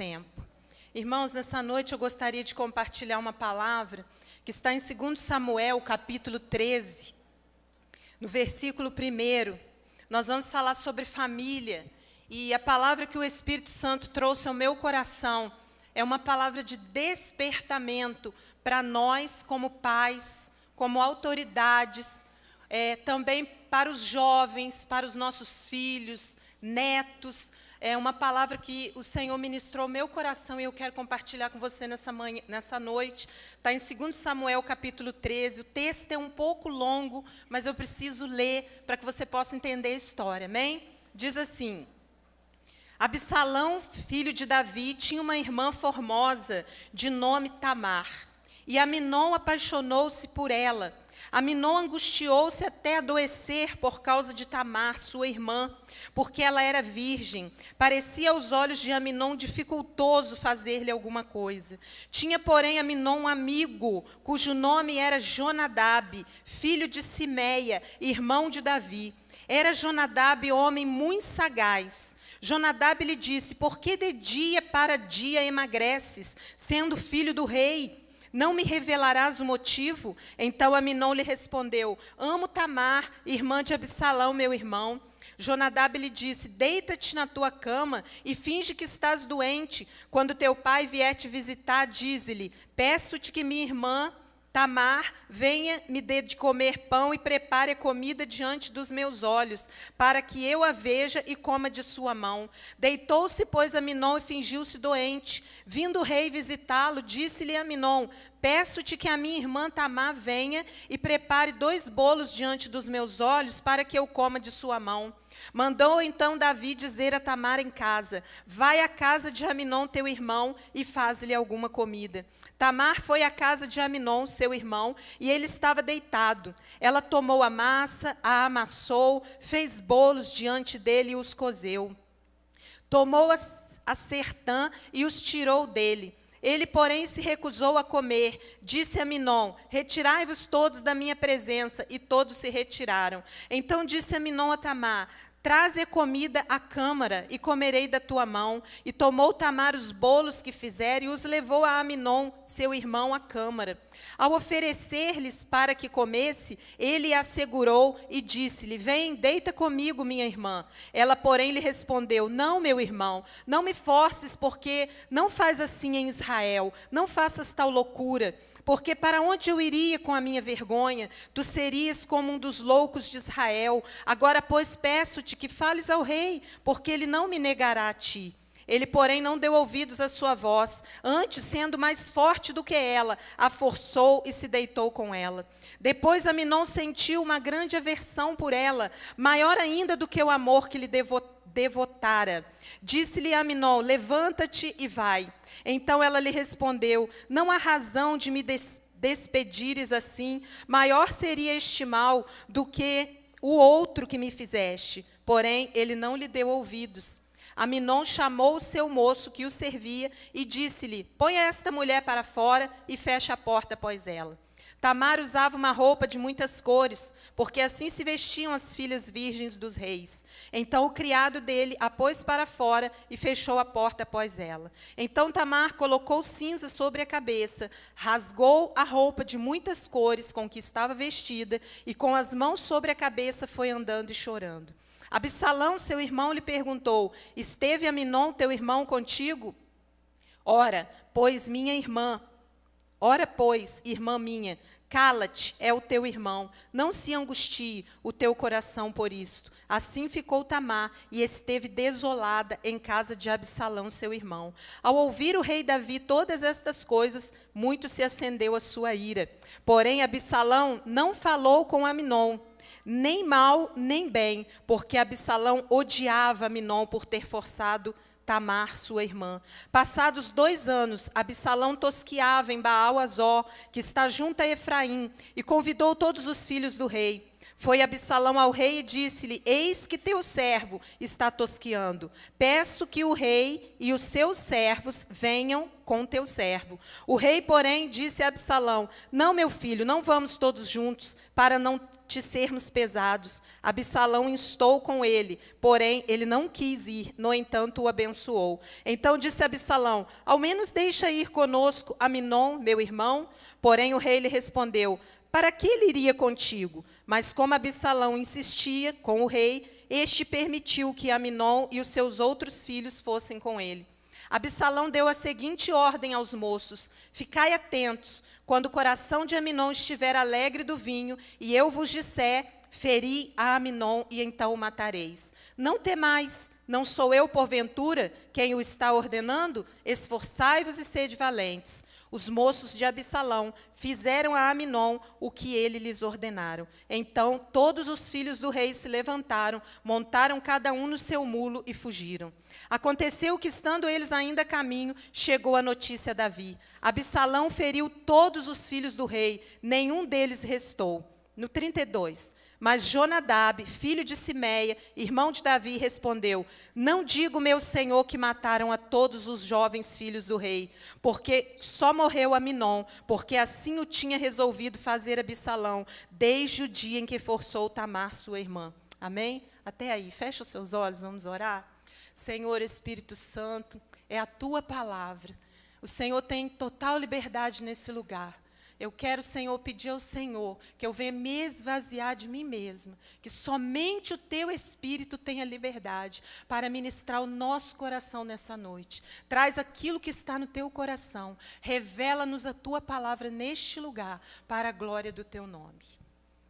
tempo. Irmãos, nessa noite eu gostaria de compartilhar uma palavra que está em 2 Samuel, capítulo 13, no versículo 1. Nós vamos falar sobre família, e a palavra que o Espírito Santo trouxe ao meu coração é uma palavra de despertamento para nós como pais, como autoridades, também para os jovens, para os nossos filhos, netos. É uma palavra que o Senhor ministrou ao meu coração e eu quero compartilhar com você nessa noite. Está em 2 Samuel, capítulo 13. O texto é um pouco longo, mas eu preciso ler para que você possa entender a história, amém? Diz assim: Absalão, filho de Davi, tinha uma irmã formosa de nome Tamar. E Amnon apaixonou-se por ela. Amnon angustiou-se até adoecer por causa de Tamar, sua irmã, porque ela era virgem. Parecia aos olhos de Amnon dificultoso fazer-lhe alguma coisa. Tinha, porém, Amnon um amigo, cujo nome era Jonadab, filho de Simeia, irmão de Davi. Era Jonadab homem muito sagaz. Jonadab lhe disse: por que de dia para dia emagreces, sendo filho do rei? Não me revelarás o motivo? Então Amnon lhe respondeu: amo Tamar, irmã de Absalão, meu irmão. Jonadab lhe disse: deita-te na tua cama e finge que estás doente. Quando teu pai vier te visitar, dize-lhe: peço-te que minha irmã Tamar venha me dê de comer pão e prepare a comida diante dos meus olhos, para que eu a veja e coma de sua mão. Deitou-se, pois, Amnon e fingiu-se doente. Vindo o rei visitá-lo, disse-lhe Amnon: peço-te que a minha irmã Tamar venha e prepare 2 bolos diante dos meus olhos, para que eu coma de sua mão. Mandou então Davi dizer a Tamar em casa: vai à casa de Amnon, teu irmão, e faz-lhe alguma comida. Tamar foi à casa de Amnon, seu irmão, e ele estava deitado. Ela tomou a massa, a amassou, fez bolos diante dele e os cozeu. Tomou a sertã e os tirou dele. Ele, porém, se recusou a comer. Disse a Amnon: retirai-vos todos da minha presença. E todos se retiraram. Então disse Amnon a Tamar: traze a comida à câmara, e comerei da tua mão. E tomou Tamar os bolos que fizera, e os levou a Amnon, seu irmão, à câmara. Ao oferecer-lhes para que comesse, ele a segurou e disse-lhe: vem, deita comigo, minha irmã. Ela, porém, lhe respondeu: não, meu irmão, não me forces, porque não faz assim em Israel, não faças tal loucura. Porque para onde eu iria com a minha vergonha? Tu serias como um dos loucos de Israel. Agora, pois, peço-te que fales ao rei, porque ele não me negará a ti. Ele, porém, não deu ouvidos à sua voz. Antes, sendo mais forte do que ela, a forçou e se deitou com ela. Depois, Amnon sentiu uma grande aversão por ela, maior ainda do que o amor que lhe devotara. Disse-lhe Amnon: levanta-te e vai. Então ela lhe respondeu: não há razão de me despedires assim. Maior seria este mal do que o outro que me fizeste. Porém, ele não lhe deu ouvidos. Amnon chamou o seu moço que o servia e disse-lhe: põe esta mulher para fora e fecha a porta após ela. Tamar usava uma roupa de muitas cores, porque assim se vestiam as filhas virgens dos reis. Então o criado dele a pôs para fora e fechou a porta após ela. Então Tamar colocou cinza sobre a cabeça, rasgou a roupa de muitas cores com que estava vestida, e com as mãos sobre a cabeça foi andando e chorando. Absalão, seu irmão, lhe perguntou: esteve Amnon, teu irmão, contigo? Ora, pois, irmã minha, cala-te, é o teu irmão, não se angustie o teu coração por isto. Assim ficou Tamar, e esteve desolada em casa de Absalão, seu irmão. Ao ouvir o rei Davi todas estas coisas, muito se acendeu a sua ira. Porém, Absalão não falou com Amnon, nem mal, nem bem, porque Absalão odiava Amnon por ter forçado Tamar, sua irmã. Passados 2 anos, Absalão tosqueava em Baal-Azor, que está junto a Efraim, e convidou todos os filhos do rei. Foi Absalão ao rei e disse-lhe: eis que teu servo está tosqueando. Peço que o rei e os seus servos venham com teu servo. O rei, porém, disse a Absalão: não, meu filho, não vamos todos juntos, para não sermos pesados. Absalão instou com ele, porém ele não quis ir, no entanto o abençoou. Então disse Absalão: ao menos deixa ir conosco Aminon, meu irmão. Porém o rei lhe respondeu: para que ele iria contigo? Mas como Absalão insistia com o rei, este permitiu que Aminon e os seus outros filhos fossem com ele. Absalão deu a seguinte ordem aos moços: ficai atentos, quando o coração de Aminon estiver alegre do vinho, e eu vos disser, feri a Aminon, e então o matareis. Não temais, não sou eu, porventura, quem o está ordenando? Esforçai-vos e sede valentes. Os moços de Absalão fizeram a Aminon o que ele lhes ordenaram. Então todos os filhos do rei se levantaram, montaram cada um no seu mulo e fugiram. Aconteceu que, estando eles ainda a caminho, chegou a notícia a Davi. Absalão feriu todos os filhos do rei, nenhum deles restou. No 32, mas Jonadab, filho de Simeia, irmão de Davi, respondeu: não digo, meu senhor, que mataram a todos os jovens filhos do rei, porque só morreu Aminon, porque assim o tinha resolvido fazer Absalão, desde o dia em que forçou Tamar, sua irmã. Amém? Até aí, fecha os seus olhos, vamos orar. Senhor Espírito Santo, é a tua palavra. O Senhor tem total liberdade nesse lugar. Eu quero, Senhor, pedir ao Senhor que eu venha me esvaziar de mim mesma, que somente o Teu Espírito tenha liberdade para ministrar o nosso coração nessa noite. Traz aquilo que está no Teu coração, revela-nos a Tua palavra neste lugar, para a glória do Teu nome.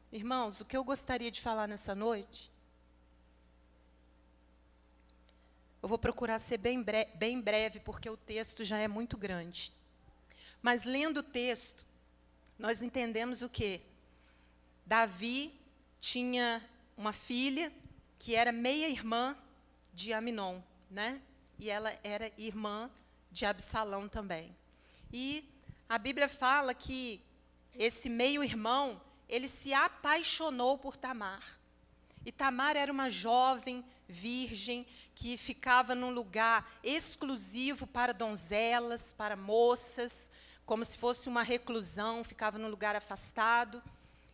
Irmãos, o que eu gostaria de falar nessa noite, eu vou procurar ser bem breve, porque o texto já é muito grande. Mas lendo o texto, nós entendemos o quê? Davi tinha uma filha que era meia-irmã de Aminon, né? E ela era irmã de Absalão também. E a Bíblia fala que esse meio-irmão, ele se apaixonou por Tamar. E Tamar era uma jovem virgem que ficava num lugar exclusivo para donzelas, para moças, como se fosse uma reclusão, ficava num lugar afastado.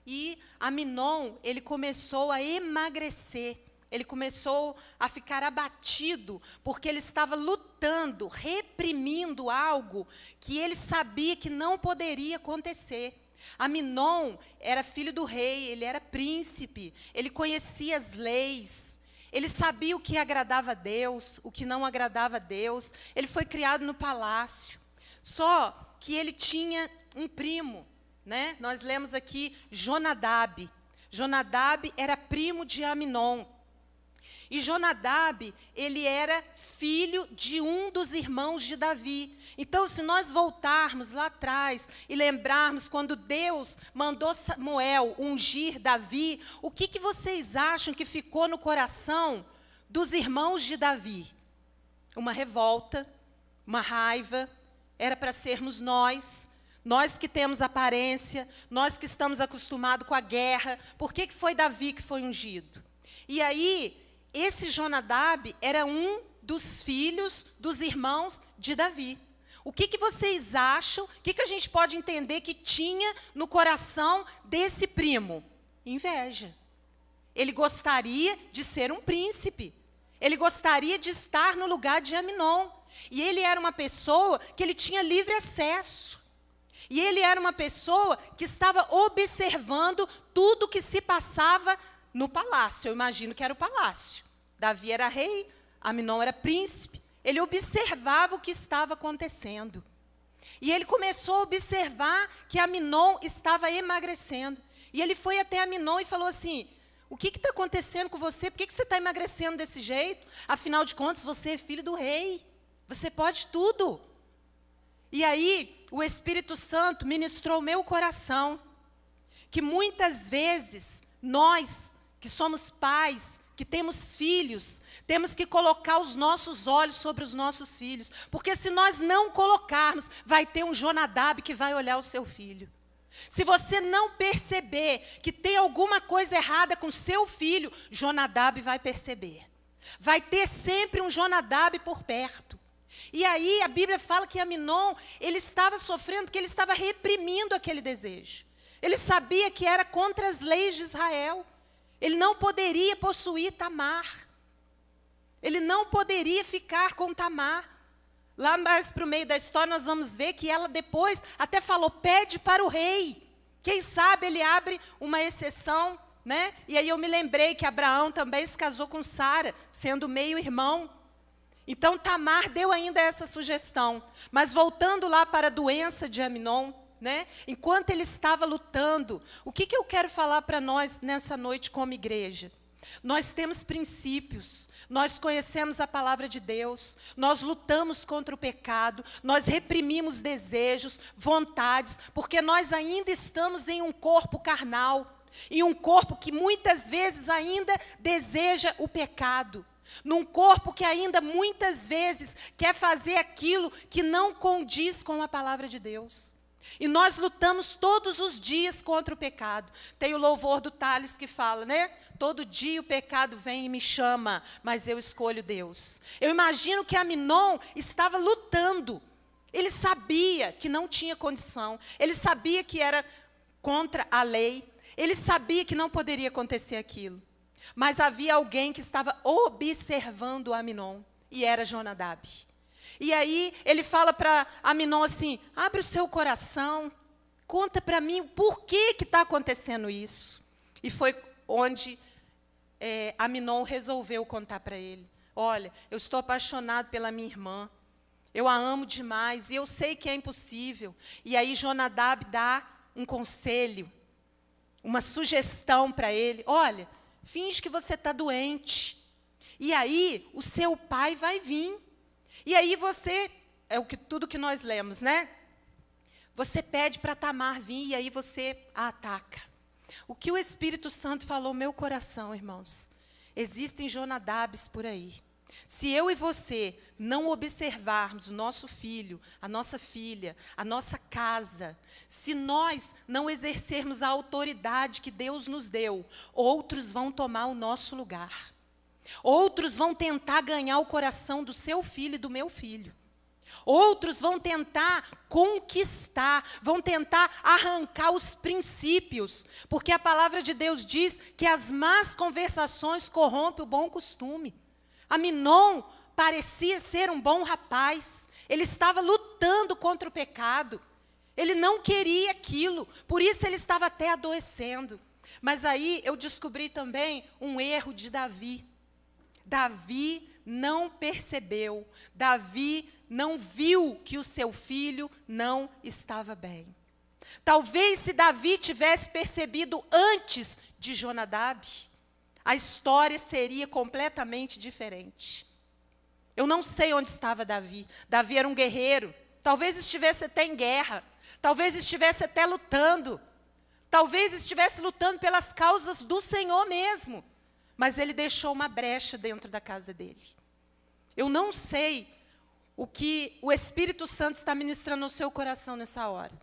E Aminon, ele começou a emagrecer, ele começou a ficar abatido, porque ele estava lutando, reprimindo algo que ele sabia que não poderia acontecer. Aminon era filho do rei, ele era príncipe, ele conhecia as leis, ele sabia o que agradava a Deus, o que não agradava a Deus, ele foi criado no palácio. Só que ele tinha um primo, né? Nós lemos aqui Jonadab. Jonadab era primo de Aminon. E Jonadab, ele era filho de um dos irmãos de Davi. Então, se nós voltarmos lá atrás e lembrarmos quando Deus mandou Samuel ungir Davi, o que vocês acham que ficou no coração dos irmãos de Davi? Uma revolta, uma raiva. Era para sermos nós que temos aparência, nós que estamos acostumados com a guerra. Por que foi Davi que foi ungido? E aí, esse Jonadab era um dos filhos dos irmãos de Davi. O que vocês acham, o que a gente pode entender que tinha no coração desse primo? Inveja. Ele gostaria de ser um príncipe. Ele gostaria de estar no lugar de Aminon. E ele era uma pessoa que ele tinha livre acesso. E ele era uma pessoa que estava observando tudo que se passava no palácio. Eu imagino que era o palácio. Davi era rei, Aminon era príncipe. Ele observava o que estava acontecendo. E ele começou a observar que Aminon estava emagrecendo. E ele foi até Aminon e falou assim: o que está acontecendo com você? Por que você está emagrecendo desse jeito? Afinal de contas, você é filho do rei. Você pode tudo. E aí, o Espírito Santo ministrou o meu coração, que muitas vezes, nós, que somos pais, que temos filhos, temos que colocar os nossos olhos sobre os nossos filhos, porque se nós não colocarmos, vai ter um Jonadab que vai olhar o seu filho. Se você não perceber que tem alguma coisa errada com seu filho, Jonadab vai perceber. Vai ter sempre um Jonadab por perto. E aí a Bíblia fala que Aminon, ele estava sofrendo porque ele estava reprimindo aquele desejo. Ele sabia que era contra as leis de Israel. Ele não poderia possuir Tamar. Ele não poderia ficar com Tamar. Lá mais para o meio da história, nós vamos ver que ela depois até falou, pede para o rei. Quem sabe ele abre uma exceção, né? E aí eu me lembrei que Abraão também se casou com Sara, sendo meio-irmão. Então Tamar deu ainda essa sugestão. Mas voltando lá para a doença de Amnon, né? Enquanto ele estava lutando, o que eu quero falar para nós nessa noite como igreja? Nós temos princípios, nós conhecemos a palavra de Deus, nós lutamos contra o pecado, nós reprimimos desejos, vontades, porque nós ainda estamos em um corpo carnal, em um corpo que muitas vezes ainda deseja o pecado, num corpo que ainda muitas vezes quer fazer aquilo que não condiz com a palavra de Deus. E nós lutamos todos os dias contra o pecado. Tem o louvor do Tales que fala, né? Todo dia o pecado vem e me chama, mas eu escolho Deus. Eu imagino que Amnon estava lutando. Ele sabia que não tinha condição. Ele sabia que era contra a lei. Ele sabia que não poderia acontecer aquilo. Mas havia alguém que estava observando Amnon, e era Jonadab. E aí ele fala para Amnon assim, abre o seu coração, conta para mim por que está acontecendo isso. E foi onde Amnon resolveu contar para ele. Olha, eu estou apaixonado pela minha irmã, eu a amo demais, e eu sei que é impossível. E aí Jonadab dá um conselho, uma sugestão para ele. Olha, finge que você está doente, e aí o seu pai vai vir. E aí você, tudo que nós lemos, né? Você pede para Tamar vir e aí você a ataca. O que o Espírito Santo falou no meu coração, irmãos? Existem Jonadabes por aí. Se eu e você não observarmos o nosso filho, a nossa filha, a nossa casa, se nós não exercermos a autoridade que Deus nos deu, outros vão tomar o nosso lugar. Outros vão tentar ganhar o coração do seu filho e do meu filho. Outros vão tentar conquistar, vão tentar arrancar os princípios, porque a palavra de Deus diz que as más conversações corrompem o bom costume. Amnon parecia ser um bom rapaz, ele estava lutando contra o pecado, ele não queria aquilo, por isso ele estava até adoecendo. Mas aí eu descobri também um erro de Davi. Davi não percebeu, Davi não viu que o seu filho não estava bem. Talvez se Davi tivesse percebido antes de Jonadab, a história seria completamente diferente. Eu não sei onde estava Davi. Davi era um guerreiro, talvez estivesse até em guerra, talvez estivesse até lutando, talvez estivesse lutando pelas causas do Senhor mesmo. Mas ele deixou uma brecha dentro da casa dele. Eu não sei o que o Espírito Santo está ministrando no seu coração nessa hora.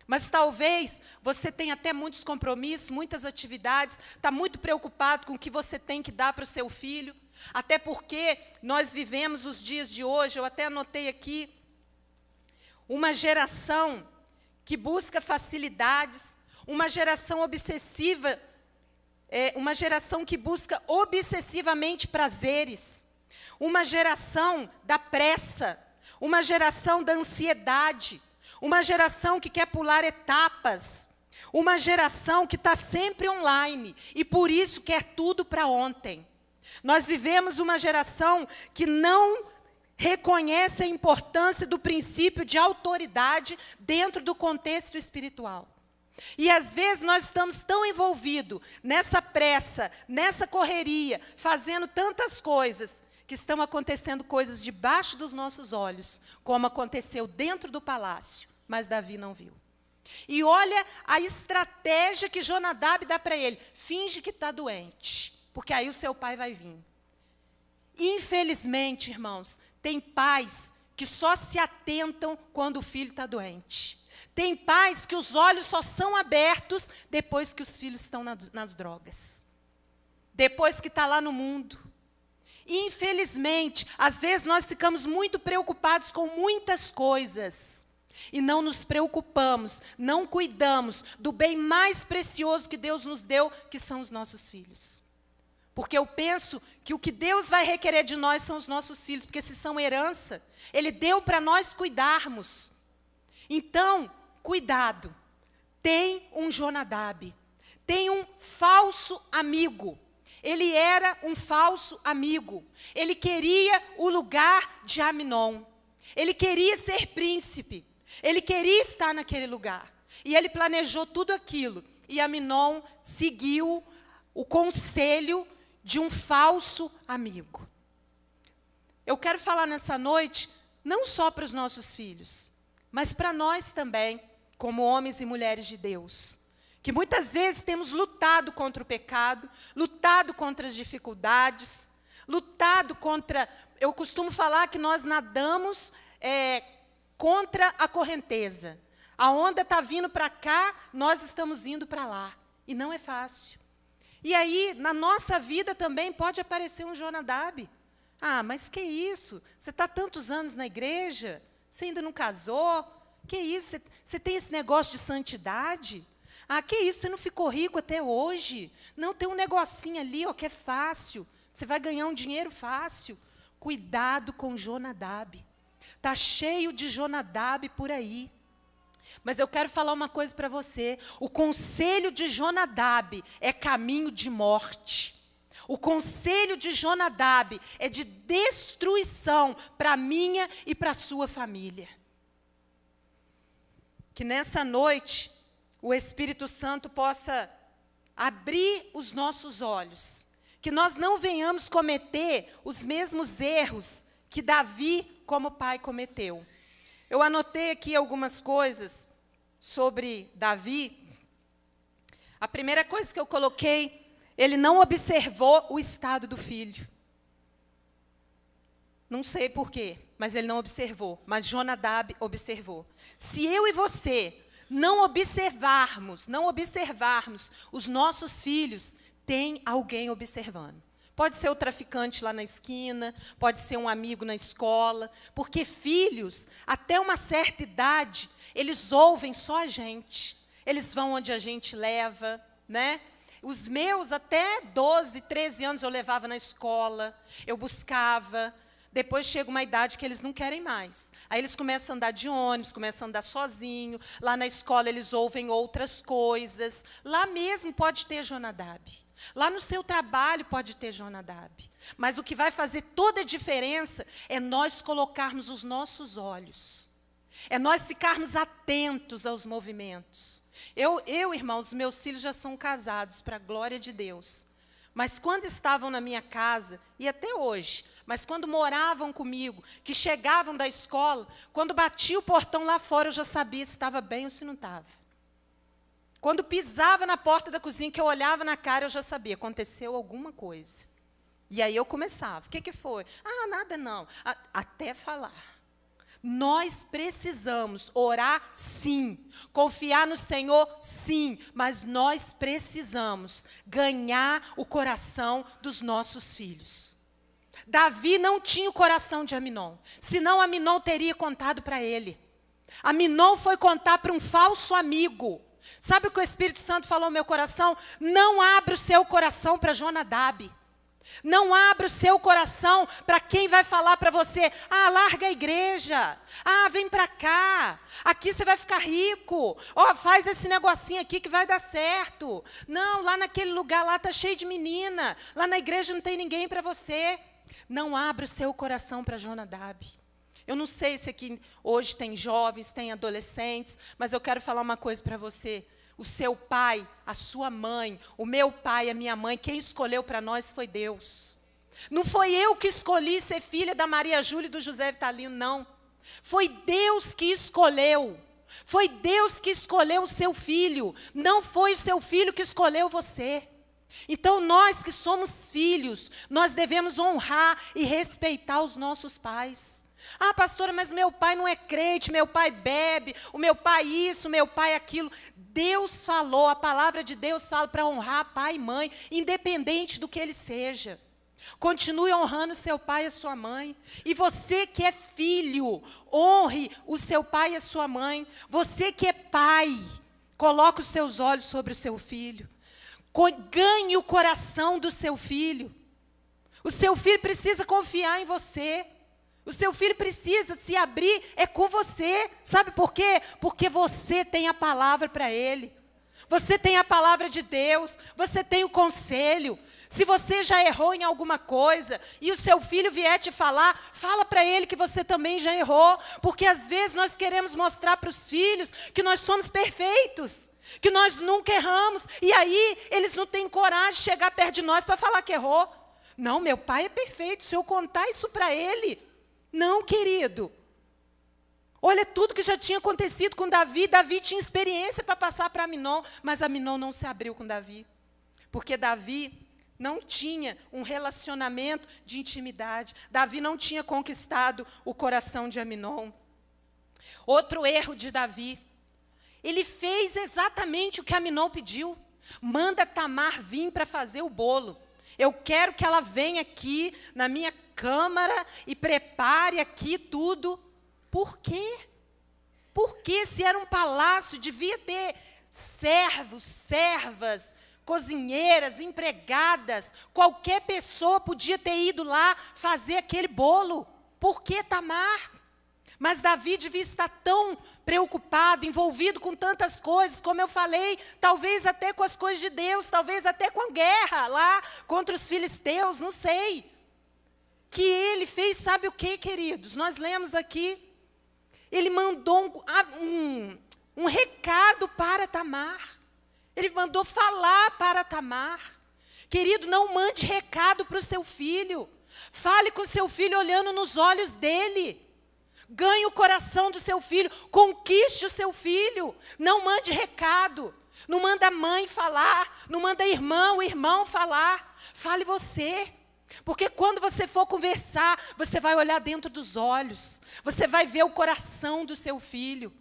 Mas talvez você tenha até muitos compromissos, muitas atividades, está muito preocupado com o que você tem que dar para o seu filho. Até porque nós vivemos os dias de hoje, eu até anotei aqui, uma geração que busca facilidades, uma geração obsessiva, uma geração que busca obsessivamente prazeres, uma geração da pressa, uma geração da ansiedade, uma geração que quer pular etapas, uma geração que está sempre online e por isso quer tudo para ontem. Nós vivemos uma geração que não reconhece a importância do princípio de autoridade dentro do contexto espiritual. E às vezes nós estamos tão envolvidos nessa pressa, nessa correria, fazendo tantas coisas, que estão acontecendo coisas debaixo dos nossos olhos, como aconteceu dentro do palácio, mas Davi não viu. E olha a estratégia que Jonadab dá para ele, finge que está doente, porque aí o seu pai vai vir. Infelizmente, irmãos, tem pais que só se atentam quando o filho está doente. Tem pais que os olhos só são abertos depois que os filhos estão nas drogas. Depois que está lá no mundo. Infelizmente, às vezes nós ficamos muito preocupados com muitas coisas. e não nos preocupamos, não cuidamos do bem mais precioso que Deus nos deu, que são os nossos filhos. Porque eu penso que o que Deus vai requerer de nós são os nossos filhos, porque se são herança, Ele deu para nós cuidarmos. Então, cuidado. Tem um Jonadab, tem um falso amigo. Ele era um falso amigo. Ele queria o lugar de Aminon. Ele queria ser príncipe. Ele queria estar naquele lugar. E ele planejou tudo aquilo. E Aminon seguiu o conselho de um falso amigo. Eu quero falar nessa noite, não só para os nossos filhos, mas para nós também, como homens e mulheres de Deus, que muitas vezes temos lutado contra o pecado, lutado contra as dificuldades, lutado contra... Eu costumo falar que nós nadamos contra a correnteza. A onda está vindo para cá, nós estamos indo para lá. E não é fácil. E aí, na nossa vida também pode aparecer um Jonadab. Ah, mas que isso? Você está tantos anos na igreja? Você ainda não casou? Que isso? Você tem esse negócio de santidade? Ah, que isso? Você não ficou rico até hoje? Não, tem um negocinho ali, ó, que é fácil. Você vai ganhar um dinheiro fácil. Cuidado com Jonadab. Está cheio de Jonadab por aí. Mas eu quero falar uma coisa para você. O conselho de Jonadab é caminho de morte. O conselho de Jonadab é de destruição para a minha e para a sua família. Que nessa noite o Espírito Santo possa abrir os nossos olhos. Que nós não venhamos cometer os mesmos erros que Davi, como pai, cometeu. Eu anotei aqui algumas coisas sobre Davi. A primeira coisa que eu coloquei, ele não observou o estado do filho. Não sei por quê, mas ele não observou. Mas Jonadab observou. Se eu e você não observarmos os nossos filhos, tem alguém observando. Pode ser o traficante lá na esquina, pode ser um amigo na escola, porque filhos, até uma certa idade, eles ouvem só a gente. Eles vão onde a gente leva, né? Os meus, até 12, 13 anos, eu levava na escola, eu buscava. Depois chega uma idade que eles não querem mais. Aí eles começam a andar de ônibus, começam a andar sozinho. Lá na escola eles ouvem outras coisas. Lá mesmo pode ter Jonadab. Lá no seu trabalho pode ter Jonadab. Mas o que vai fazer toda a diferença é nós colocarmos os nossos olhos. É nós ficarmos atentos aos movimentos. Irmãos, meus filhos já são casados, para a glória de Deus. Mas quando estavam na minha casa, e até hoje, mas quando moravam comigo, que chegavam da escola, quando batia o portão lá fora, eu já sabia se estava bem ou se não estava. Quando pisava na porta da cozinha, que eu olhava na cara, eu já sabia, aconteceu alguma coisa. E aí eu começava, o que foi? Ah, nada não, até falar. Nós precisamos orar, sim. Confiar no Senhor, sim. Mas nós precisamos ganhar o coração dos nossos filhos. Davi não tinha o coração de Aminon. Senão Aminon teria contado para ele. Aminon foi contar para um falso amigo. Sabe o que o Espírito Santo falou no meu coração? Não abra o seu coração para Jonadab. Não abra o seu coração para quem vai falar para você, ah, larga a igreja, ah, vem para cá, aqui você vai ficar rico, ó, faz esse negocinho aqui que vai dar certo. Não, lá naquele lugar lá está cheio de menina, lá na igreja não tem ninguém para você. Não abra o seu coração para Jonadab. Eu não sei se aqui hoje tem jovens, tem adolescentes, mas eu quero falar uma coisa para você. O seu pai, a sua mãe, o meu pai, a minha mãe, quem escolheu para nós foi Deus. Não foi eu que escolhi ser filha da Maria Júlia e do José Vitalino, não. Foi Deus que escolheu. Foi Deus que escolheu o seu filho. Não foi o seu filho que escolheu você. Então, nós que somos filhos, nós devemos honrar e respeitar os nossos pais. Ah, pastora, mas meu pai não é crente, meu pai bebe, o meu pai isso, o meu pai aquilo. Deus falou, a palavra de Deus fala para honrar pai e mãe, independente do que ele seja. Continue honrando seu pai e a sua mãe. E você que é filho, honre o seu pai e a sua mãe. Você que é pai, coloque os seus olhos sobre o seu filho. Ganhe o coração do seu filho. O seu filho precisa confiar em você. O seu filho precisa se abrir, é com você. Sabe por quê? Porque você tem a palavra para ele. Você tem a palavra de Deus. Você tem o conselho. Se você já errou em alguma coisa e o seu filho vier te falar, fala para ele que você também já errou. Porque às vezes nós queremos mostrar para os filhos que nós somos perfeitos, que nós nunca erramos. E aí eles não têm coragem de chegar perto de nós para falar que errou. Não, meu pai é perfeito, se eu contar isso para ele. Não, querido. Olha tudo que já tinha acontecido com Davi. Davi tinha experiência para passar para Aminon, mas Aminon não se abriu com Davi. Porque Davi não tinha um relacionamento de intimidade. Davi não tinha conquistado o coração de Aminon. Outro erro de Davi. Ele fez exatamente o que Aminon pediu. Manda Tamar vir para fazer o bolo. Eu quero que ela venha aqui na minha câmara e prepare aqui tudo. Por quê? Porque se era um palácio, devia ter servos, servas, cozinheiras, empregadas, qualquer pessoa podia ter ido lá fazer aquele bolo. Por que Tamar? Mas Davi devia estar tão preocupado, envolvido com tantas coisas, como eu falei, talvez até com as coisas de Deus, talvez até com a guerra lá contra os filisteus, não sei. Que ele fez, sabe o que, queridos? Nós lemos aqui, ele mandou um recado para Tamar. Ele mandou falar para Tamar. Querido, não mande recado para o seu filho. Fale com o seu filho olhando nos olhos dele. Ganhe o coração do seu filho. Conquiste o seu filho. Não mande recado. Não manda a mãe falar. Não manda o irmão falar. Fale você. Porque quando você for conversar, você vai olhar dentro dos olhos. Você vai ver o coração do seu filho.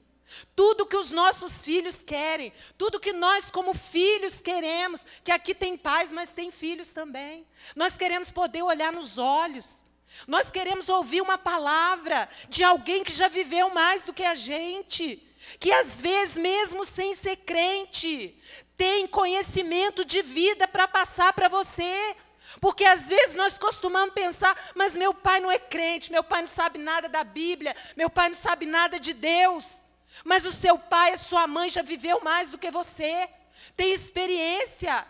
Tudo que os nossos filhos querem, tudo que nós como filhos queremos, que aqui tem pais, mas tem filhos também. Nós queremos poder olhar nos olhos. Nós queremos ouvir uma palavra de alguém que já viveu mais do que a gente. Que às vezes, mesmo sem ser crente, tem conhecimento de vida para passar para você. Porque às vezes nós costumamos pensar, mas meu pai não é crente, meu pai não sabe nada da Bíblia, meu pai não sabe nada de Deus. Mas o seu pai, a sua mãe já viveu mais do que você. Tem experiência.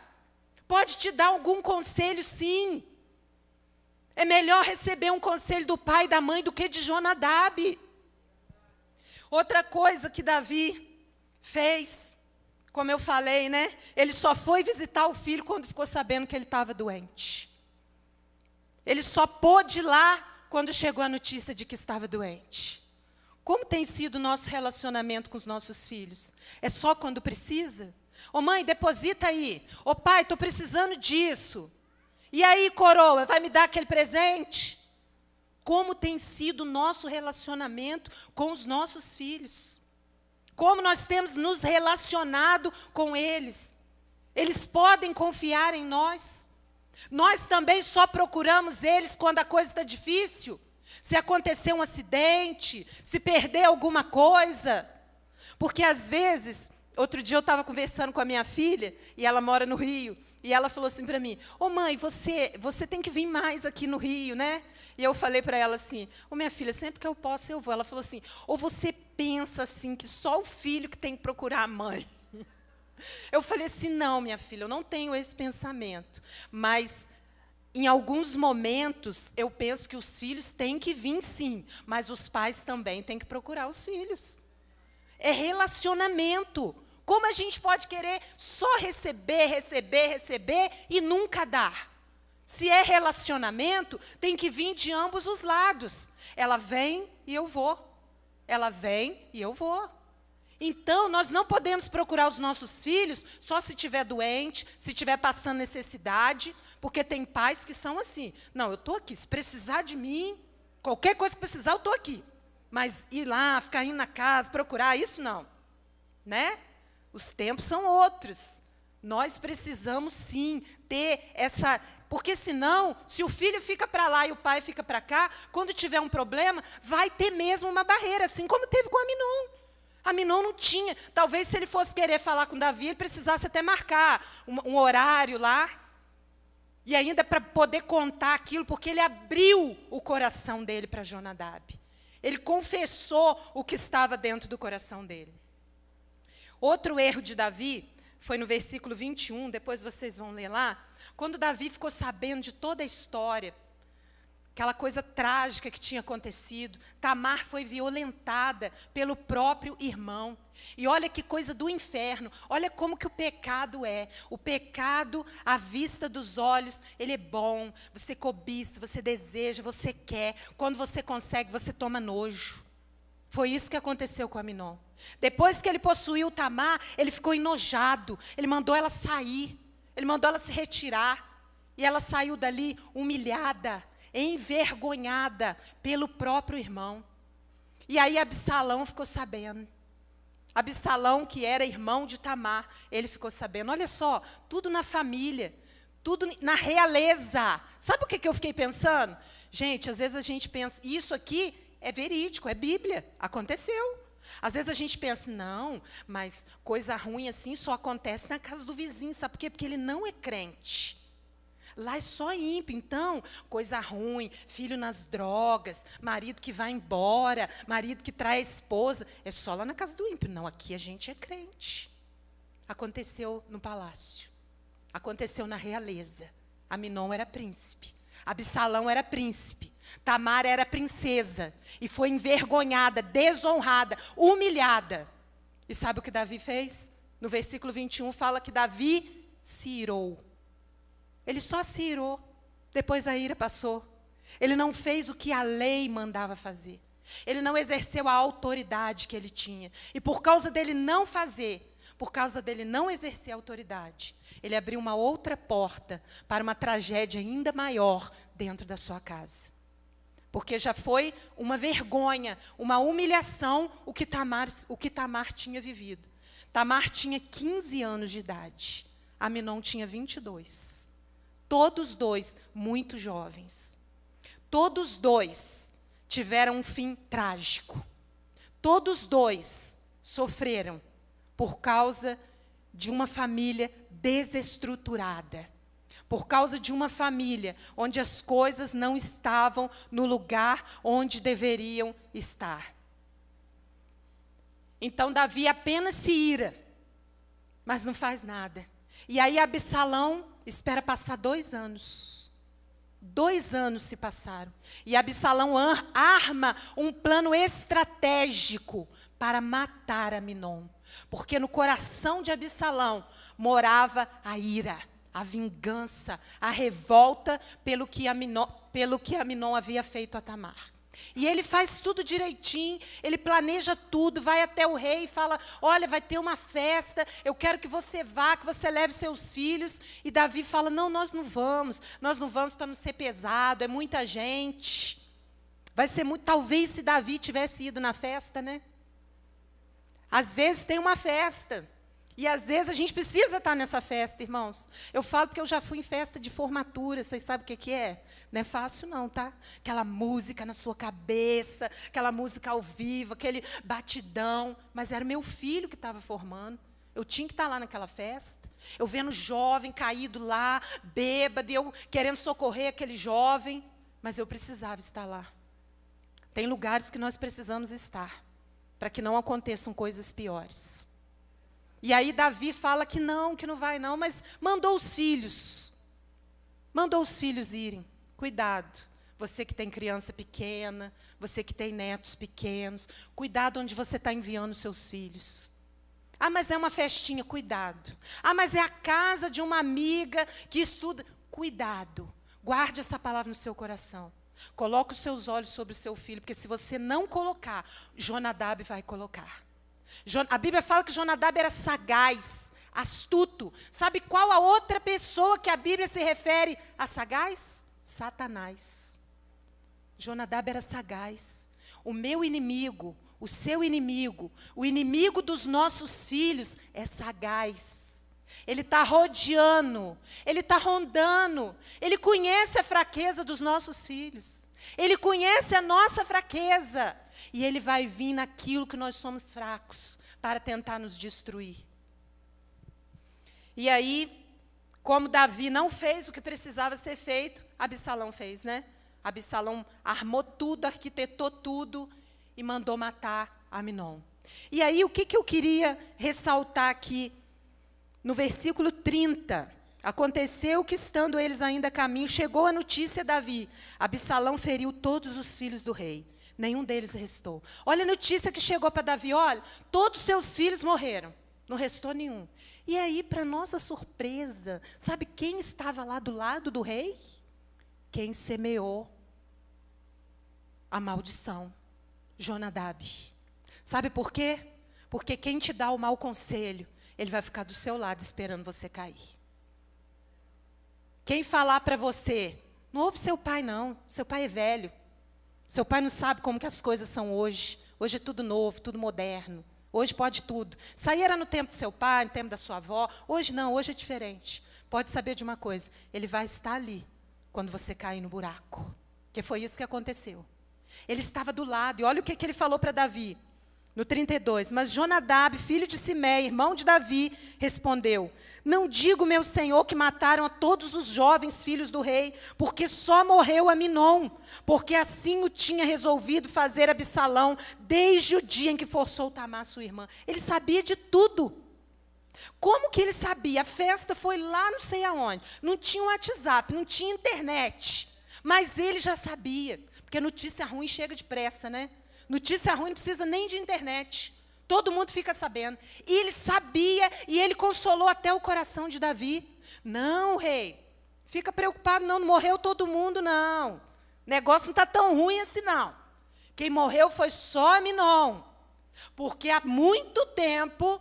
Pode te dar algum conselho, sim. É melhor receber um conselho do pai e da mãe do que de Jonadab. Outra coisa que Davi fez, como eu falei, né? Ele só foi visitar o filho quando ficou sabendo que ele estava doente. Ele só pôde ir lá quando chegou a notícia de que estava doente. Como tem sido o nosso relacionamento com os nossos filhos? É só quando precisa? Ô mãe, deposita aí. Ô pai, estou precisando disso. E aí, coroa, vai me dar aquele presente? Como tem sido o nosso relacionamento com os nossos filhos? Como nós temos nos relacionado com eles? Eles podem confiar em nós? Nós também só procuramos eles quando a coisa está difícil? Se acontecer um acidente, se perder alguma coisa. Porque às vezes, outro dia eu estava conversando com a minha filha, e ela mora no Rio, e ela falou assim para mim, ô mãe, você tem que vir mais aqui no Rio, né? E eu falei para ela assim, ô minha filha, sempre que eu posso eu vou. Ela falou assim, ou você pensa assim, que só o filho que tem que procurar a mãe? Eu falei assim, não, minha filha, eu não tenho esse pensamento, mas em alguns momentos, eu penso que os filhos têm que vir, sim, mas os pais também têm que procurar os filhos. É relacionamento. Como a gente pode querer só receber e nunca dar? Se é relacionamento, tem que vir de ambos os lados. Ela vem e eu vou. Ela vem e eu vou. Então, nós não podemos procurar os nossos filhos só se estiver doente, se estiver passando necessidade, porque tem pais que são assim, não, eu estou aqui, se precisar de mim, qualquer coisa que precisar, eu estou aqui. Mas ir lá, ficar indo na casa, procurar, isso não. Né? Os tempos são outros. Nós precisamos, sim, ter essa Porque senão, se o filho fica para lá e o pai fica para cá, quando tiver um problema, vai ter mesmo uma barreira, assim como teve com Aminon. Aminon não tinha. Talvez se ele fosse querer falar com Davi, ele precisasse até marcar um horário lá. E ainda para poder contar aquilo, porque ele abriu o coração dele para Jonadab. Ele confessou o que estava dentro do coração dele. Outro erro de Davi foi no versículo 21, depois vocês vão ler lá, quando Davi ficou sabendo de toda a história, aquela coisa trágica que tinha acontecido, Tamar foi violentada pelo próprio irmão. E olha que coisa do inferno, olha como que o pecado é. O pecado, à vista dos olhos, ele é bom. Você cobiça, você deseja, você quer. Quando você consegue, você toma nojo. Foi isso que aconteceu com Aminon. Depois que ele possuiu Tamar, ele ficou enojado. Ele mandou ela sair, ele mandou ela se retirar. E ela saiu dali humilhada, envergonhada pelo próprio irmão. E aí Absalão ficou sabendo. Absalão, que era irmão de Tamar, ele ficou sabendo. Olha só, tudo na família, tudo na realeza. Sabe o que eu fiquei pensando? Gente, às vezes a gente pensa, isso aqui é verídico, é Bíblia, aconteceu. Às vezes a gente pensa, não, mas coisa ruim assim só acontece na casa do vizinho. Sabe por quê? Porque ele não é crente. Lá é só ímpio, então, coisa ruim, filho nas drogas, marido que vai embora, marido que trai a esposa, é só lá na casa do ímpio. Não, aqui a gente é crente. Aconteceu no palácio, aconteceu na realeza. Aminon era príncipe, Absalão era príncipe, Tamar era princesa, e foi envergonhada, desonrada, humilhada. E sabe o que Davi fez? No versículo 21 fala que Davi se irou. Ele só se irou, depois a ira passou. Ele não fez o que a lei mandava fazer. Ele não exerceu a autoridade que ele tinha. E por causa dele não fazer, por causa dele não exercer a autoridade, ele abriu uma outra porta para uma tragédia ainda maior dentro da sua casa. Porque já foi uma vergonha, uma humilhação o que Tamar tinha vivido. Tamar tinha 15 anos de idade. Aminon tinha 22. Todos dois muito jovens. Todos dois tiveram um fim trágico. Todos dois sofreram por causa de uma família desestruturada. Por causa de uma família onde as coisas não estavam no lugar onde deveriam estar. Então Davi apenas se ira, mas não faz nada. E aí Absalão espera passar 2 anos. 2 anos se passaram. E Absalão arma um plano estratégico para matar Aminon. Porque no coração de Absalão morava a ira, a vingança, a revolta pelo que Aminon havia feito a Tamar. E ele faz tudo direitinho, ele planeja tudo, vai até o rei e fala, olha, vai ter uma festa, eu quero que você vá, que você leve seus filhos. E Davi fala, não, nós não vamos para não ser pesado, é muita gente. Vai ser muito, talvez se Davi tivesse ido na festa, né? Às vezes tem uma festa, e às vezes a gente precisa estar nessa festa, irmãos. Eu falo porque eu já fui em festa de formatura, vocês sabem o que é? Não é fácil não, tá? Aquela música na sua cabeça, aquela música ao vivo, aquele batidão. Mas era meu filho que estava formando. Eu tinha que estar lá naquela festa. Eu vendo jovem caído lá, bêbado, e eu querendo socorrer aquele jovem. Mas eu precisava estar lá. Tem lugares que nós precisamos estar, para que não aconteçam coisas piores. E aí Davi fala que não vai não, mas mandou os filhos irem. Cuidado, você que tem criança pequena, você que tem netos pequenos, cuidado onde você está enviando seus filhos. Ah, mas é uma festinha, cuidado. Ah, mas é a casa de uma amiga que estuda. Cuidado, guarde essa palavra no seu coração. Coloque os seus olhos sobre o seu filho, porque se você não colocar, Jonadab vai colocar. A Bíblia fala que Jonadab era sagaz, astuto. Sabe qual a outra pessoa que a Bíblia se refere a sagaz? Satanás. Jonadab era sagaz. O meu inimigo, o seu inimigo, o inimigo dos nossos filhos é sagaz. Ele está rodeando, Ele está rondando. Ele conhece a fraqueza dos nossos filhos. Ele conhece a nossa fraqueza. E Ele vai vir naquilo que nós somos fracos para tentar nos destruir. E aí, como Davi não fez o que precisava ser feito, Absalão fez, né? Absalão armou tudo, arquitetou tudo e mandou matar Amnon. E aí, o que eu queria ressaltar aqui, no versículo 30, aconteceu que, estando eles ainda a caminho, chegou a notícia a Davi: Absalão feriu todos os filhos do rei, nenhum deles restou. Olha a notícia que chegou para Davi: olha, todos os seus filhos morreram, não restou nenhum. E aí, para nossa surpresa, sabe quem estava lá do lado do rei? Quem semeou a maldição, Jonadab. Sabe por quê? Porque quem te dá o mau conselho, ele vai ficar do seu lado esperando você cair. Quem falar para você: não ouve seu pai não, seu pai é velho. Seu pai não sabe como que as coisas são hoje. Hoje é tudo novo, tudo moderno. Hoje pode tudo. Isso aí era no tempo do seu pai, no tempo da sua avó. Hoje não, hoje é diferente. Pode saber de uma coisa: ele vai estar ali quando você cair no buraco. Que foi isso que aconteceu. Ele estava do lado. E olha o que ele falou para Davi. No 32, mas Jonadab, filho de Simei, irmão de Davi, respondeu: não digo, meu senhor, que mataram a todos os jovens filhos do rei, porque só morreu Amnon, porque assim o tinha resolvido fazer Absalão, desde o dia em que forçou Tamar, sua irmã. Ele sabia de tudo. Como que ele sabia? A festa foi lá não sei aonde. Não tinha WhatsApp, não tinha internet. Mas ele já sabia, porque notícia ruim chega depressa, né? Notícia ruim não precisa nem de internet. Todo mundo fica sabendo. E ele sabia, e ele consolou até o coração de Davi. Não, rei, fica preocupado não morreu todo mundo, não. O negócio não está tão ruim assim, não. Quem morreu foi só Amnon. Porque há muito tempo,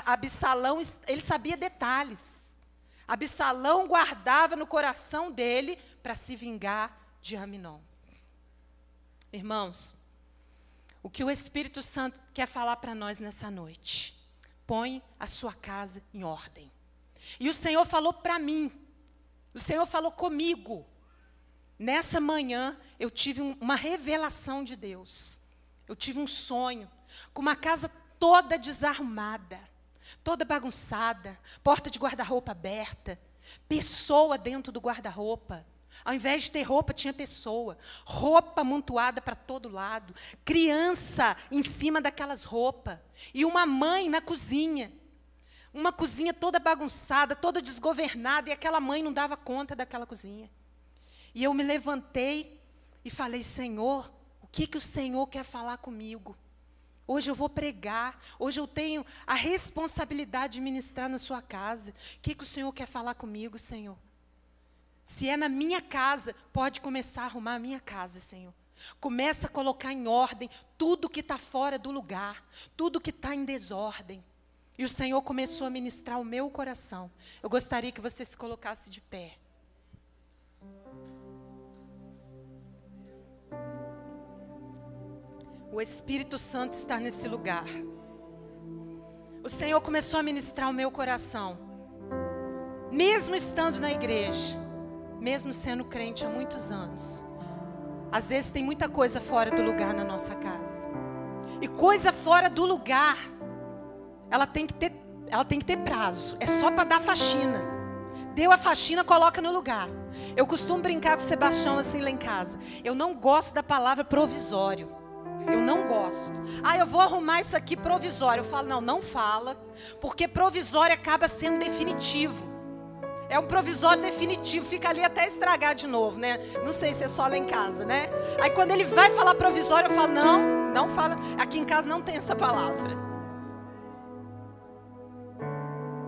Absalão, ele sabia detalhes. Absalão guardava no coração dele para se vingar de Amnon. Irmãos, o que o Espírito Santo quer falar para nós nessa noite: põe a sua casa em ordem. E o Senhor falou para mim, o Senhor falou comigo. Nessa manhã, eu tive uma revelação de Deus. Eu tive um sonho, com uma casa toda desarrumada, toda bagunçada, porta de guarda-roupa aberta, pessoa dentro do guarda-roupa. Ao invés de ter roupa, tinha pessoa. Roupa amontoada para todo lado. Criança em cima daquelas roupas. E uma mãe na cozinha. Uma cozinha toda bagunçada, toda desgovernada. E aquela mãe não dava conta daquela cozinha. E eu me levantei e falei: Senhor, o que o Senhor quer falar comigo? Hoje eu vou pregar. Hoje eu tenho a responsabilidade de ministrar na sua casa. O que o Senhor quer falar comigo, Senhor? Se é na minha casa, pode começar a arrumar a minha casa, Senhor. Começa a colocar em ordem tudo que está fora do lugar, tudo que está em desordem. E o Senhor começou a ministrar o meu coração. Eu gostaria que você se colocasse de pé. O Espírito Santo está nesse lugar. O Senhor começou a ministrar o meu coração. Mesmo estando na igreja, mesmo sendo crente há muitos anos, às vezes tem muita coisa fora do lugar na nossa casa. E coisa fora do lugar, ela tem que ter prazo. É só para dar faxina. Deu a faxina, coloca no lugar. Eu costumo brincar com o Sebastião assim lá em casa. Eu não gosto da palavra provisório. Eu não gosto. Eu vou arrumar isso aqui provisório. Eu falo: não fala. Porque provisório acaba sendo definitivo. É um provisório definitivo, fica ali até estragar de novo, né? Não sei se é só lá em casa, né? Aí quando ele vai falar provisório, eu falo: não fala. Aqui em casa não tem essa palavra.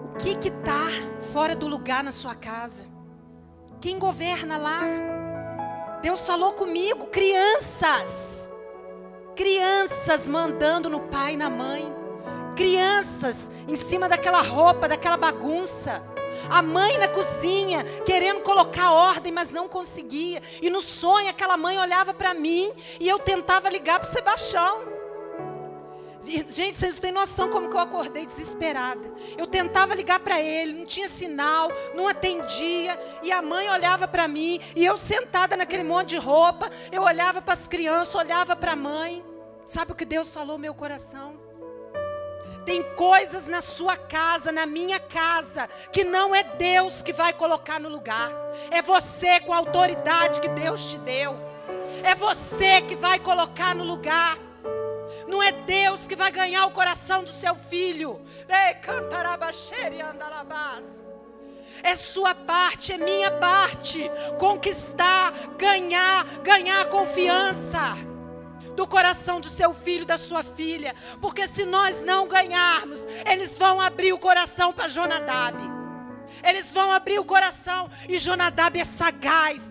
O que está fora do lugar na sua casa? Quem governa lá? Deus falou comigo: crianças mandando no pai e na mãe. Crianças em cima daquela roupa, daquela bagunça. A mãe na cozinha, querendo colocar ordem, mas não conseguia. E no sonho, aquela mãe olhava para mim e eu tentava ligar para o Sebastião. Gente, vocês não têm noção como que eu acordei desesperada. Eu tentava ligar para ele, não tinha sinal, não atendia. E a mãe olhava para mim, e eu sentada naquele monte de roupa, eu olhava para as crianças, olhava para a mãe. Sabe o que Deus falou no meu coração? Tem coisas na sua casa, na minha casa, que não é Deus que vai colocar no lugar. É você com a autoridade que Deus te deu. É você que vai colocar no lugar. Não é Deus que vai ganhar o coração do seu filho. É sua parte, é minha parte. Conquistar, ganhar a confiança do coração do seu filho, da sua filha. Porque se nós não ganharmos, eles vão abrir o coração para Jonadab. Eles vão abrir o coração. E Jonadab é sagaz.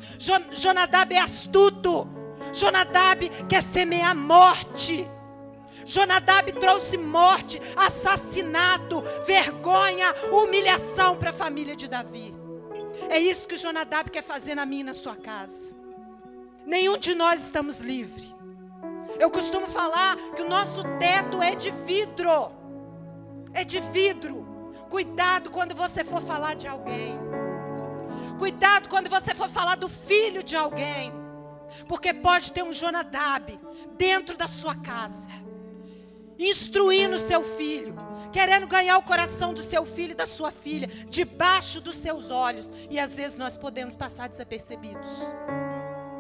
Jonadab é astuto. Jonadab quer semear morte. Jonadab trouxe morte, assassinato, vergonha, humilhação para a família de Davi. É isso que Jonadab quer fazer na minha e na sua casa. Nenhum de nós estamos livres. Eu costumo falar que o nosso teto é de vidro. É de vidro. Cuidado quando você for falar de alguém. Cuidado quando você for falar do filho de alguém. Porque pode ter um Jonadab dentro da sua casa, instruindo seu filho, querendo ganhar o coração do seu filho e da sua filha, debaixo dos seus olhos. E às vezes nós podemos passar desapercebidos.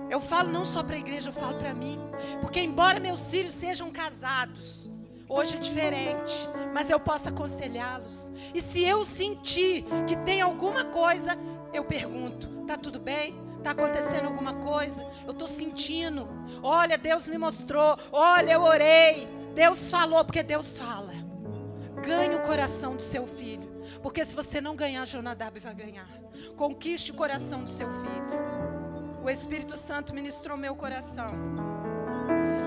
Eu falo não só para a igreja, eu falo para mim. Porque embora meus filhos sejam casados, hoje é diferente, mas eu posso aconselhá-los. E se eu sentir que tem alguma coisa, eu pergunto: está tudo bem? Está acontecendo alguma coisa? Eu estou sentindo. Olha, Deus me mostrou. Olha, eu orei. Deus falou, porque Deus fala. Ganhe o coração do seu filho. Porque se você não ganhar, Jonadab vai ganhar. Conquiste o coração do seu filho. O Espírito Santo ministrou meu coração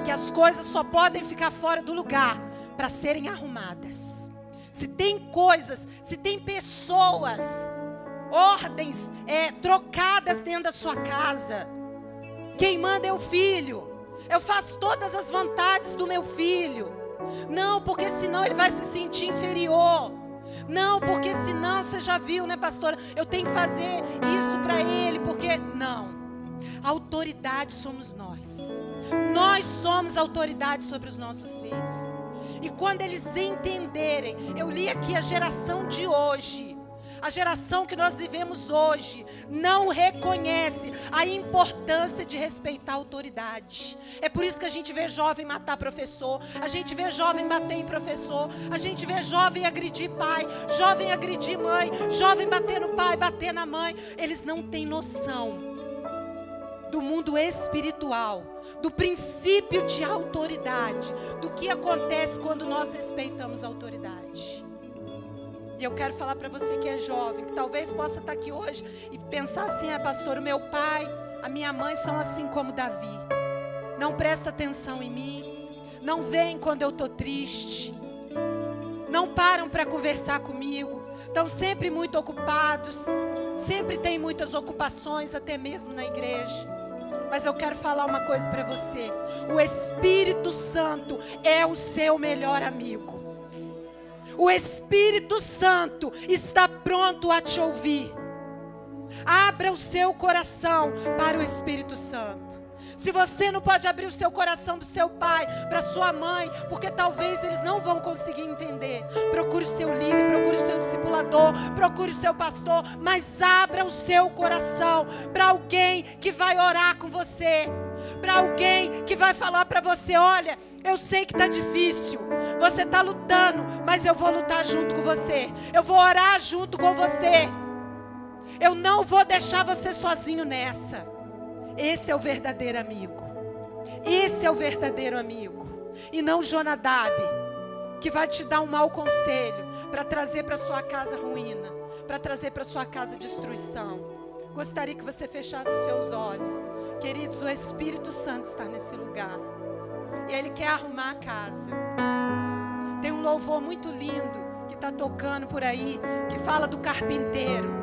que as coisas só podem ficar fora do lugar para serem arrumadas. Se tem coisas, se tem pessoas, ordens trocadas dentro da sua casa, quem manda é o filho. Eu faço todas as vontades do meu filho. Não, porque senão ele vai se sentir inferior. Não, porque senão, você já viu, né, pastora? Eu tenho que fazer isso para ele, porque... Não. A autoridade somos nós. Nós somos autoridade sobre os nossos filhos. E quando eles entenderem, eu li aqui a geração de hoje, a geração que nós vivemos hoje, não reconhece a importância de respeitar a autoridade. É por isso que a gente vê jovem matar professor, a gente vê jovem bater em professor, a gente vê jovem agredir pai, jovem agredir mãe, jovem bater no pai, bater na mãe. Eles não têm noção do mundo espiritual, do princípio de autoridade, do que acontece quando nós respeitamos a autoridade. E eu quero falar para você que é jovem, que talvez possa estar aqui hoje e pensar assim: pastor, o meu pai, a minha mãe são assim como Davi. Não presta atenção em mim, não vem quando eu estou triste, não param para conversar comigo, estão sempre muito ocupados, sempre tem muitas ocupações, até mesmo na igreja. Mas eu quero falar uma coisa para você: o Espírito Santo é o seu melhor amigo. O Espírito Santo está pronto a te ouvir. Abra o seu coração para o Espírito Santo. Se você não pode abrir o seu coração para o seu pai, para sua mãe, porque talvez eles não vão conseguir entender, procure o seu líder, procure o seu discipulador, procure o seu pastor, mas abra o seu coração para alguém que vai orar com você, para alguém que vai falar para você: olha, eu sei que está difícil, você está lutando, mas eu vou lutar junto com você, eu vou orar junto com você, eu não vou deixar você sozinho nessa. Esse é o verdadeiro amigo. Esse é o verdadeiro amigo. E não Jonadab, que vai te dar um mau conselho para trazer para sua casa ruína, para trazer para sua casa destruição. Gostaria que você fechasse os seus olhos. Queridos, o Espírito Santo está nesse lugar. E Ele quer arrumar a casa. Tem um louvor muito lindo que está tocando por aí, que fala do carpinteiro.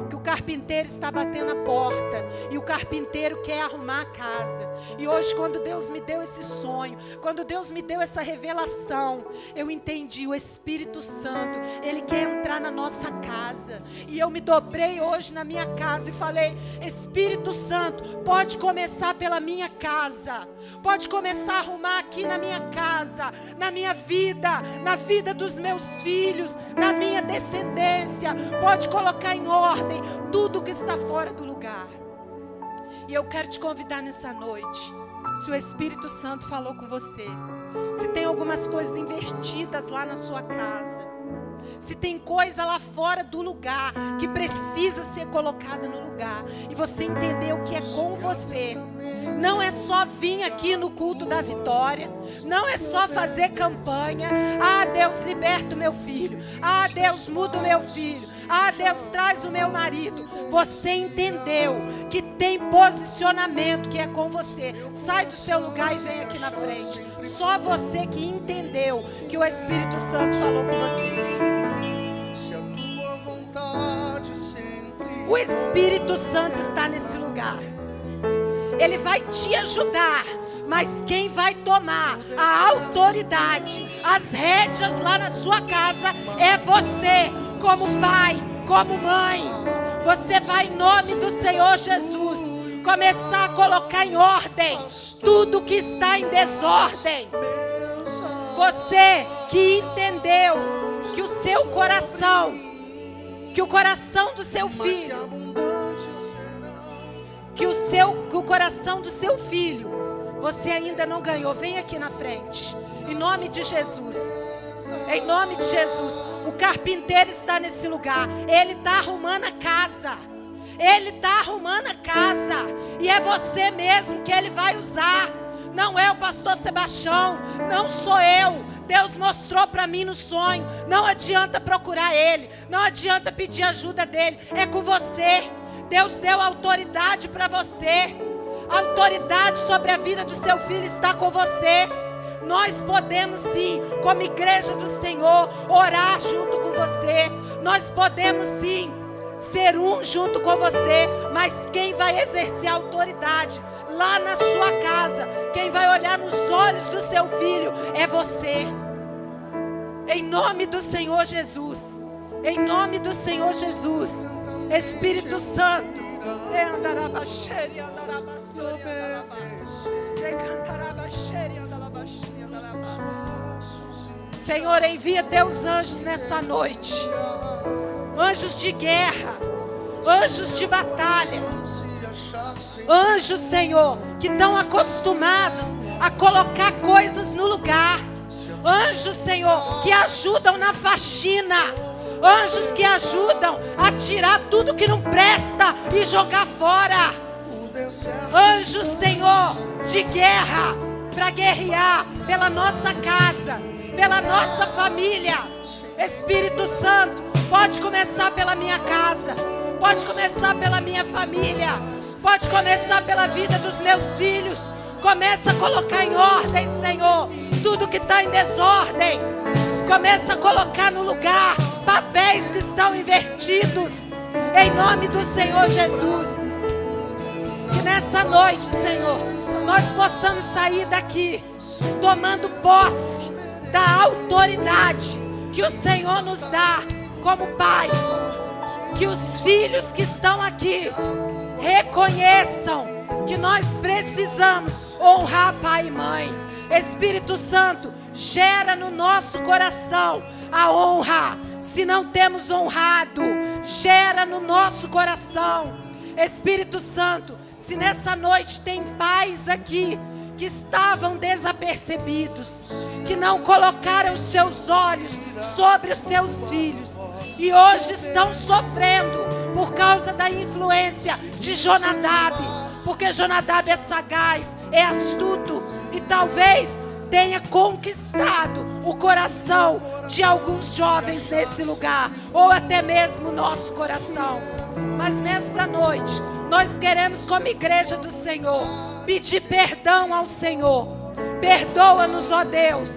que o carpinteiro está batendo a porta e o carpinteiro quer arrumar a casa. E hoje, quando Deus me deu esse sonho, quando Deus me deu essa revelação, eu entendi, o Espírito Santo, Ele quer entrar na nossa casa. E eu me dobrei hoje na minha casa e falei: Espírito Santo, pode começar pela minha casa, pode começar a arrumar aqui na minha casa, na minha vida, na vida dos meus filhos, na minha descendência. Pode colocar em ordem tudo que está fora do lugar. E eu quero te convidar nessa noite, se o Espírito Santo falou com você, se tem algumas coisas invertidas lá na sua casa, se tem coisa lá fora do lugar que precisa ser colocada no lugar, e você entendeu que é com você, não é só vir aqui no culto da vitória, não é só fazer campanha: ah, Deus, liberta o meu filho, ah, Deus, muda o meu filho, ah, Deus, traz o meu marido. Você entendeu que tem posicionamento que é com você. Sai do seu lugar e vem aqui na frente. Só você que entendeu que o Espírito Santo falou com você. O Espírito Santo está nesse lugar. Ele vai te ajudar, mas quem vai tomar a autoridade, as rédeas lá na sua casa é você, como pai, como mãe. Você vai, em nome do Senhor Jesus, começar a colocar em ordem tudo que está em desordem. Você que entendeu que o seu coração, que o coração do seu filho, que o coração do seu filho, você ainda não ganhou. Vem aqui na frente, em nome de Jesus. Em nome de Jesus. O carpinteiro está nesse lugar. Ele está arrumando a casa. Ele está arrumando a casa. E é você mesmo que Ele vai usar. Não é o pastor Sebastião, não sou eu. Deus mostrou para mim no sonho. Não adianta procurar Ele, não adianta pedir ajuda dEle. É com você. Deus deu autoridade para você. A autoridade sobre a vida do seu filho está com você. Nós podemos sim, como igreja do Senhor, orar junto com você. Nós podemos sim ser um junto com você. Mas quem vai exercer a autoridade lá na sua casa, quem vai olhar nos olhos do seu filho, é você. Em nome do Senhor Jesus. Em nome do Senhor Jesus. Espírito Santo, Senhor, envia teus anjos nessa noite. Anjos de guerra, anjos de batalha. Anjos, Senhor, que estão acostumados a colocar coisas no lugar. Anjos, Senhor, que ajudam na faxina. Anjos que ajudam a tirar tudo que não presta e jogar fora. Anjos, Senhor, de guerra, para guerrear pela nossa casa, pela nossa família. Espírito Santo, pode começar pela minha casa, pode começar pela minha família, pode começar pela vida dos meus filhos. Começa a colocar em ordem, Senhor, tudo que está em desordem. Começa a colocar no lugar papéis que estão invertidos, em nome do Senhor Jesus. Que nessa noite, Senhor, nós possamos sair daqui tomando posse da autoridade que o Senhor nos dá como pais. Que os filhos que estão aqui reconheçam que nós precisamos honrar pai e mãe. Espírito Santo, gera no nosso coração a honra. Se não temos honrado, gera no nosso coração. Espírito Santo, se nessa noite tem pais aqui que estavam desapercebidos, que não colocaram os seus olhos sobre os seus filhos e hoje estão sofrendo por causa da influência de Jonadab, porque Jonadab é sagaz, é astuto e talvez tenha conquistado o coração de alguns jovens nesse lugar, ou até mesmo o nosso coração. Mas nesta noite, nós queremos, como igreja do Senhor, pedir perdão ao Senhor. Perdoa-nos, ó Deus.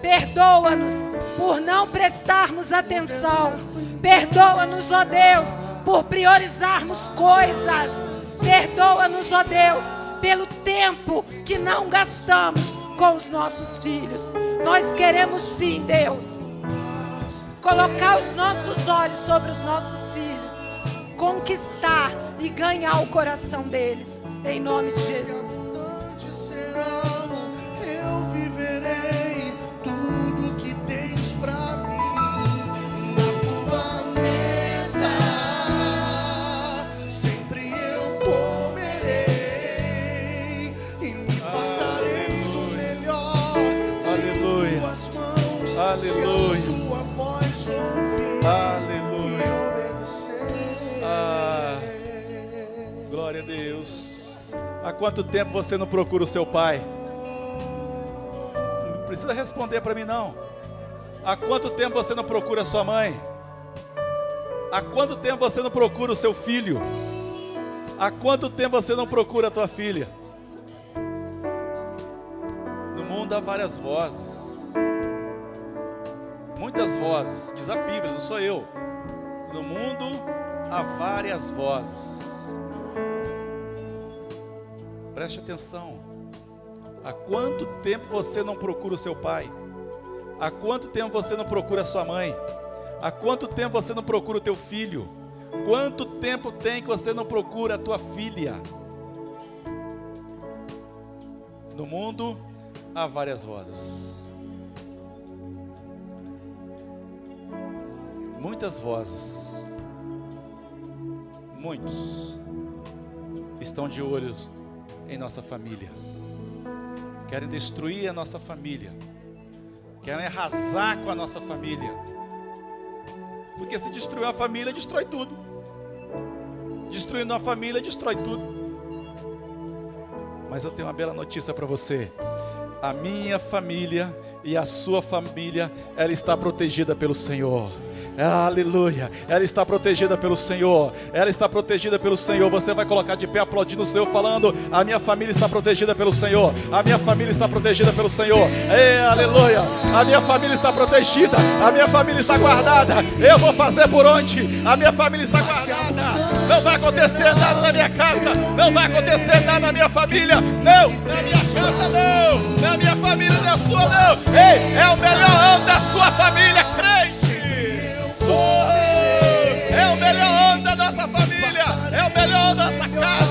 Perdoa-nos por não prestarmos atenção. Perdoa-nos, ó Deus, por priorizarmos coisas. Perdoa-nos, ó Deus, pelo tempo que não gastamos com os nossos filhos. Nós queremos sim, Deus, colocar os nossos olhos sobre os nossos filhos, conquistar e ganhar o coração deles, em nome de Jesus. Eu viverei tudo que tens pra mim na tua mesa. Sempre eu comerei e me fartarei do melhor de tuas mãos. Aleluia. Se a tua voz ouvir Aleluia. e obedecer. Glória a Deus. Há quanto tempo você não procura o seu pai? Não precisa responder para mim não. Há quanto tempo você não procura a sua mãe? Há quanto tempo você não procura o seu filho? Há quanto tempo você não procura a tua filha? No mundo há várias vozes. Muitas vozes, diz a Bíblia, não sou eu. No mundo há várias vozes. Preste atenção. Há quanto tempo você não procura o seu pai? Há quanto tempo você não procura a sua mãe? Há quanto tempo você não procura o teu filho? Quanto tempo tem que você não procura a tua filha? No mundo há várias vozes. Muitas vozes. Muitos estão de olho em nossa família. Querem destruir a nossa família. Querem arrasar com a nossa família. Porque se destruir a família, destrói tudo. Destruindo a família, destrói tudo. Mas eu tenho uma bela notícia para você. A minha família e a sua família, ela está protegida pelo Senhor. Aleluia, ela está protegida pelo Senhor. Ela está protegida pelo Senhor. Você vai colocar de pé aplaudindo o Senhor, falando: a minha família está protegida pelo Senhor. A minha família está protegida pelo Senhor. Aleluia, a minha família está protegida. A minha família está guardada. Eu vou fazer por onde? A minha família está guardada. Não vai acontecer nada na minha casa. Não vai acontecer nada na minha família. Não, na minha casa não. Na minha família, na sua não. Ei, é o melhor ano da sua família, crente. É o melhor ano da nossa família. É o melhor ano da nossa casa.